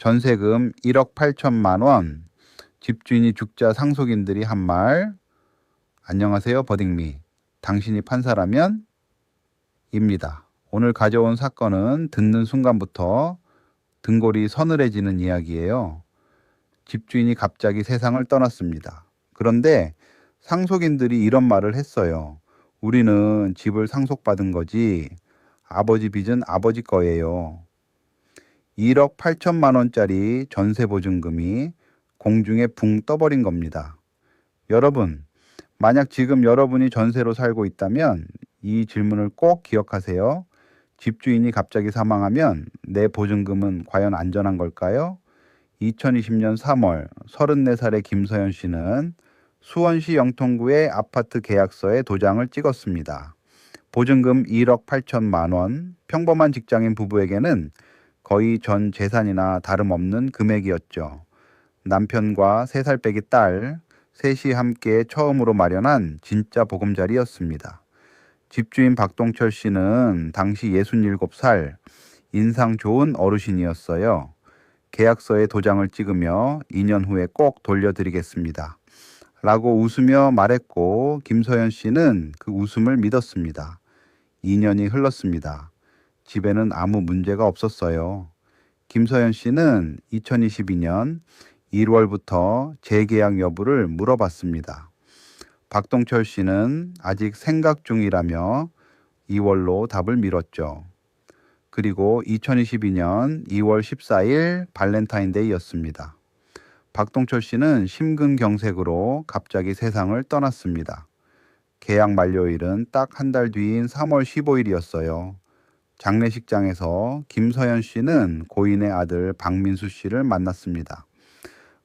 전세금 1억 8천만 원. 집주인이 죽자 상속인들이 한 말. 안녕하세요, 버딩미. 당신이 판사라면? 입니다. 오늘 가져온 사건은 듣는 순간부터 등골이 서늘해지는 이야기예요. 집주인이 갑자기 세상을 떠났습니다. 그런데 상속인들이 이런 말을 했어요. 우리는 집을 상속받은 거지. 아버지 빚은 아버지 거예요. 1억 8천만 원짜리 전세보증금이 공중에 붕 떠버린 겁니다. 여러분, 만약 지금 여러분이 전세로 살고 있다면 이 질문을 꼭 기억하세요. 집주인이 갑자기 사망하면 내 보증금은 과연 안전한 걸까요? 2020년 3월 34살의 김서연 씨는 수원시 영통구의 아파트 계약서에 도장을 찍었습니다. 보증금 1억 8천만 원, 평범한 직장인 부부에게는 거의 전 재산이나 다름없는 금액이었죠. 남편과 3살 빼기 딸, 셋이 함께 처음으로 마련한 진짜 보금자리였습니다. 집주인 박동철 씨는 당시 67살, 인상 좋은 어르신이었어요. 계약서에 도장을 찍으며 2년 후에 꼭 돌려드리겠습니다. 라고 웃으며 말했고 김서연 씨는 그 웃음을 믿었습니다. 2년이 흘렀습니다. 집에는 아무 문제가 없었어요. 김서연 씨는 2022년 1월부터 재계약 여부를 물어봤습니다. 박동철 씨는 아직 생각 중이라며 2월로 답을 미뤘죠. 그리고 2022년 2월 14일 발렌타인데이였습니다. 박동철 씨는 심근경색으로 갑자기 세상을 떠났습니다. 계약 만료일은 딱 한 달 뒤인 3월 15일이었어요. 장례식장에서 김서연 씨는 고인의 아들 박민수 씨를 만났습니다.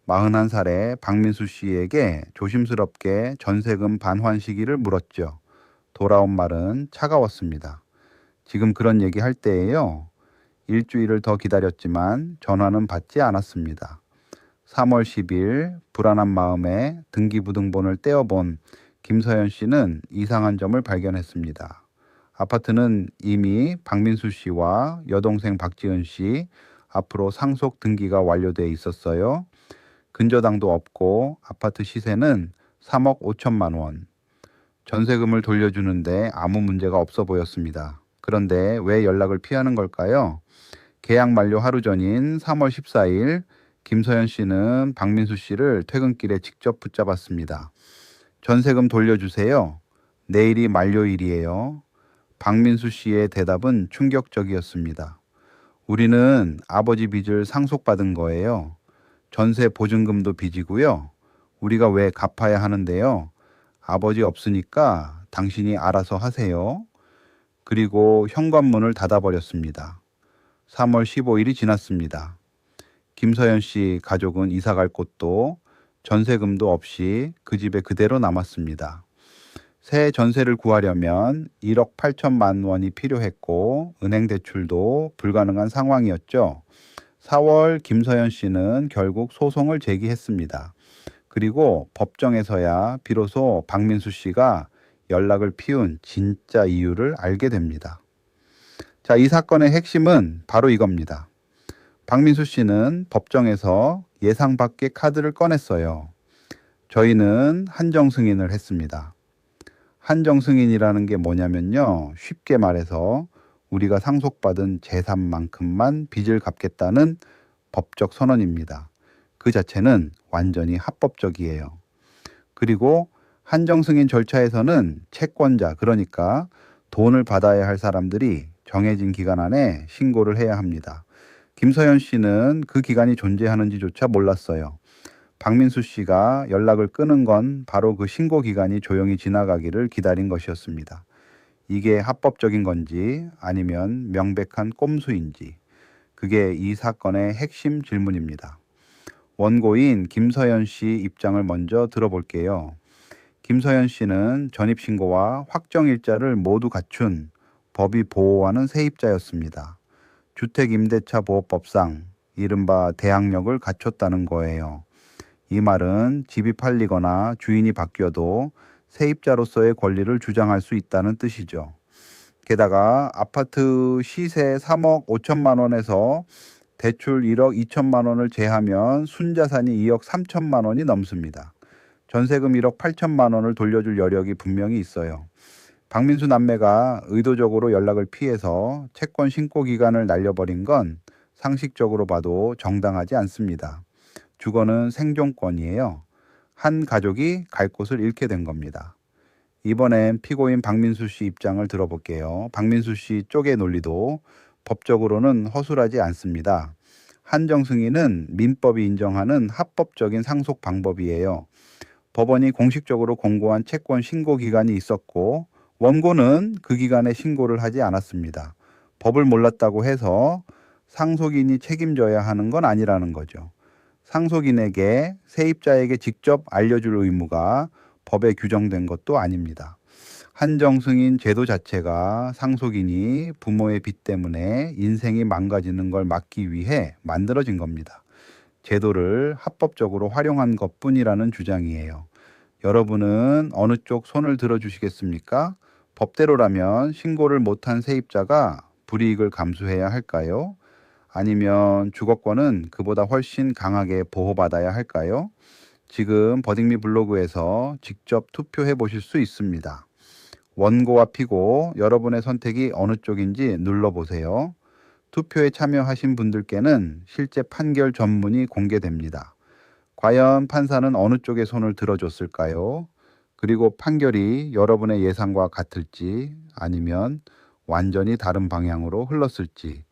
41살의 박민수 씨에게 조심스럽게 전세금 반환 시기를 물었죠. 돌아온 말은 차가웠습니다. 지금 그런 얘기 할 때예요. 일주일을 더 기다렸지만 전화는 받지 않았습니다. 3월 10일 불안한 마음에 등기부등본을 떼어본 김서연 씨는 이상한 점을 발견했습니다. 아파트는 이미 박민수 씨와 여동생 박지은 씨 앞으로 상속 등기가 완료돼 있었어요. 근저당도 없고 아파트 시세는 3억 5천만 원. 전세금을 돌려주는데 아무 문제가 없어 보였습니다. 그런데 왜 연락을 피하는 걸까요? 계약 만료 하루 전인 3월 14일 김서연 씨는 박민수 씨를 퇴근길에 직접 붙잡았습니다. 전세금 돌려주세요. 내일이 만료일이에요. 박민수 씨의 대답은 충격적이었습니다. 우리는 아버지 빚을 상속받은 거예요. 전세 보증금도 빚이고요. 우리가 왜 갚아야 하는데요? 아버지 없으니까 당신이 알아서 하세요. 그리고 현관문을 닫아버렸습니다. 3월 15일이 지났습니다. 김서연 씨 가족은 이사 갈 곳도 전세금도 없이 그 집에 그대로 남았습니다. 새 전세를 구하려면 1억 8천만 원이 필요했고 은행 대출도 불가능한 상황이었죠. 4월 김서연 씨는 결국 소송을 제기했습니다. 그리고 법정에서야 비로소 박민수 씨가 연락을 피운 진짜 이유를 알게 됩니다. 자, 이 사건의 핵심은 바로 이겁니다. 박민수 씨는 법정에서 예상 밖의 카드를 꺼냈어요. 저희는 한정 승인을 했습니다. 한정 승인이라는 게 뭐냐면요. 쉽게 말해서 우리가 상속받은 재산만큼만 빚을 갚겠다는 법적 선언입니다. 그 자체는 완전히 합법적이에요. 그리고 한정 승인 절차에서는 채권자, 그러니까 돈을 받아야 할 사람들이 정해진 기간 안에 신고를 해야 합니다. 김서연 씨는 그 기간이 존재하는지조차 몰랐어요. 박민수 씨가 연락을 끊은 건 바로 그 신고 기간이 조용히 지나가기를 기다린 것이었습니다. 이게 합법적인 건지 아니면 명백한 꼼수인지, 그게 이 사건의 핵심 질문입니다. 원고인 김서연 씨 입장을 먼저 들어볼게요. 김서연 씨는 전입신고와 확정일자를 모두 갖춘 법이 보호하는 세입자였습니다. 주택임대차보호법상 이른바 대항력을 갖췄다는 거예요. 이 말은 집이 팔리거나 주인이 바뀌어도 세입자로서의 권리를 주장할 수 있다는 뜻이죠. 게다가 아파트 시세 3억 5천만 원에서 대출 1억 2천만 원을 제하면 순자산이 2억 3천만 원이 넘습니다. 전세금 1억 8천만 원을 돌려줄 여력이 분명히 있어요. 박민수 남매가 의도적으로 연락을 피해서 채권 신고 기간을 날려버린 건 상식적으로 봐도 정당하지 않습니다. 주거는 생존권이에요. 한 가족이 갈 곳을 잃게 된 겁니다. 이번엔 피고인 박민수 씨 입장을 들어볼게요. 박민수 씨 쪽의 논리도 법적으로는 허술하지 않습니다. 한정 승인은 민법이 인정하는 합법적인 상속 방법이에요. 법원이 공식적으로 공고한 채권 신고 기간이 있었고 원고는 그 기간에 신고를 하지 않았습니다. 법을 몰랐다고 해서 상속인이 책임져야 하는 건 아니라는 거죠. 상속인에게 세입자에게 직접 알려줄 의무가 법에 규정된 것도 아닙니다. 한정승인 제도 자체가 상속인이 부모의 빚 때문에 인생이 망가지는 걸 막기 위해 만들어진 겁니다. 제도를 합법적으로 활용한 것뿐이라는 주장이에요. 여러분은 어느 쪽 손을 들어주시겠습니까? 법대로라면 신고를 못한 세입자가 불이익을 감수해야 할까요? 아니면 주거권은 그보다 훨씬 강하게 보호받아야 할까요? 지금 버딩미 블로그에서 직접 투표해 보실 수 있습니다. 원고와 피고 여러분의 선택이 어느 쪽인지 눌러보세요. 투표에 참여하신 분들께는 실제 판결 전문이 공개됩니다. 과연 판사는 어느 쪽에 손을 들어줬을까요? 그리고 판결이 여러분의 예상과 같을지 아니면 완전히 다른 방향으로 흘렀을지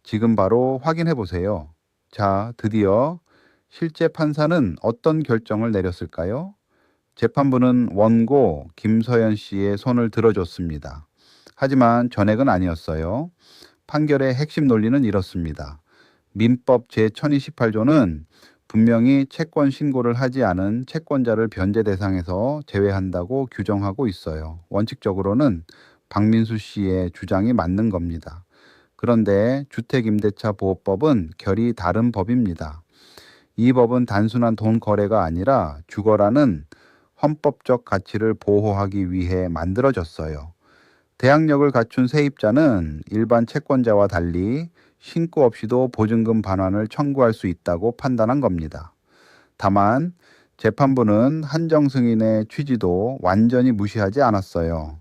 지금 바로 확인해 보세요. 자, 드디어 실제 판사는 어떤 결정을 내렸을까요? 재판부는 원고 김서연 씨의 손을 들어줬습니다. 하지만 전액은 아니었어요. 판결의 핵심 논리는 이렇습니다. 민법 제1028조는 분명히 채권 신고를 하지 않은 채권자를 변제 대상에서 제외한다고 규정하고 있어요. 원칙적으로는 박민수 씨의 주장이 맞는 겁니다. 그런데 주택임대차 보호법은 결이 다른 법입니다. 이 법은 단순한 돈 거래가 아니라 주거라는 헌법적 가치를 보호하기 위해 만들어졌어요. 대항력을 갖춘 세입자는 일반 채권자와 달리 신고 없이도 보증금 반환을 청구할 수 있다고 판단한 겁니다. 다만 재판부는 한정 승인의 취지도 완전히 무시하지 않았어요.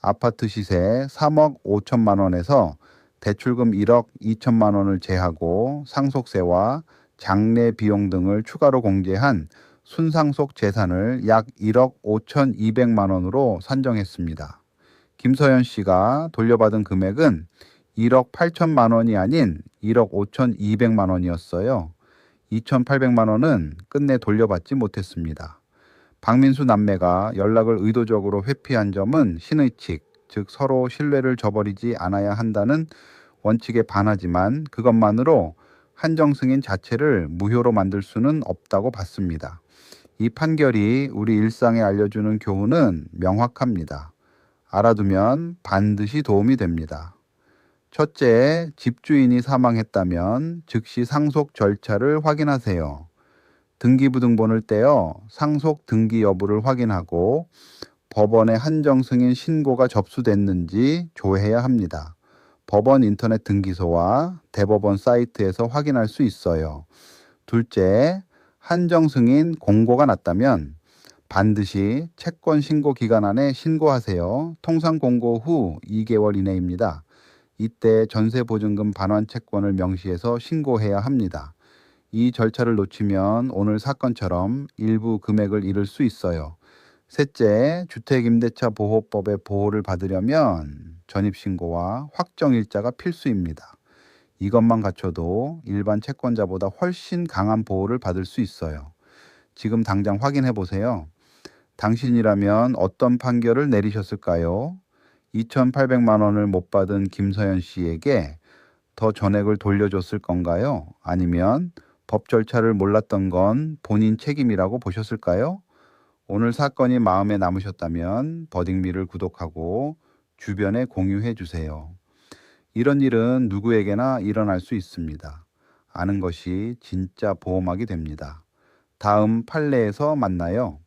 아파트 시세 3억 5천만 원에서 대출금 1억 2천만 원을 제하고 상속세와 장례 비용 등을 추가로 공제한 순상속 재산을 약 1억 5천2백만 원으로 산정했습니다. 김서연 씨가 돌려받은 금액은 1억 8천만 원이 아닌 1억 5천2백만 원이었어요. 2,800만 원은 끝내 돌려받지 못했습니다. 박민수 남매가 연락을 의도적으로 회피한 점은 신의칙, 즉 서로 신뢰를 저버리지 않아야 한다는 원칙에 반하지만 그것만으로 한정 승인 자체를 무효로 만들 수는 없다고 봤습니다. 이 판결이 우리 일상에 알려주는 교훈은 명확합니다. 알아두면 반드시 도움이 됩니다. 첫째, 집주인이 사망했다면 즉시 상속 절차를 확인하세요. 등기부등본을 떼어 상속 등기 여부를 확인하고 법원에 한정 승인 신고가 접수됐는지 조회해야 합니다. 법원 인터넷 등기소와 대법원 사이트에서 확인할 수 있어요. 둘째, 한정 승인 공고가 났다면 반드시 채권 신고 기간 안에 신고하세요. 통상 공고 후 2개월 이내입니다. 이때 전세보증금 반환 채권을 명시해서 신고해야 합니다. 이 절차를 놓치면 오늘 사건처럼 일부 금액을 잃을 수 있어요. 셋째, 주택임대차 보호법의 보호를 받으려면 전입신고와 확정일자가 필수입니다. 이것만 갖춰도 일반 채권자보다 훨씬 강한 보호를 받을 수 있어요. 지금 당장 확인해 보세요. 당신이라면 어떤 판결을 내리셨을까요? 2,800만 원을 못 받은 김서연 씨에게 더 전액을 돌려줬을 건가요? 아니면 법 절차를 몰랐던 건 본인 책임이라고 보셨을까요? 오늘 사건이 마음에 남으셨다면 버딩미를 구독하고 주변에 공유해 주세요. 이런 일은 누구에게나 일어날 수 있습니다. 아는 것이 진짜 보호막이 됩니다. 다음 판례에서 만나요.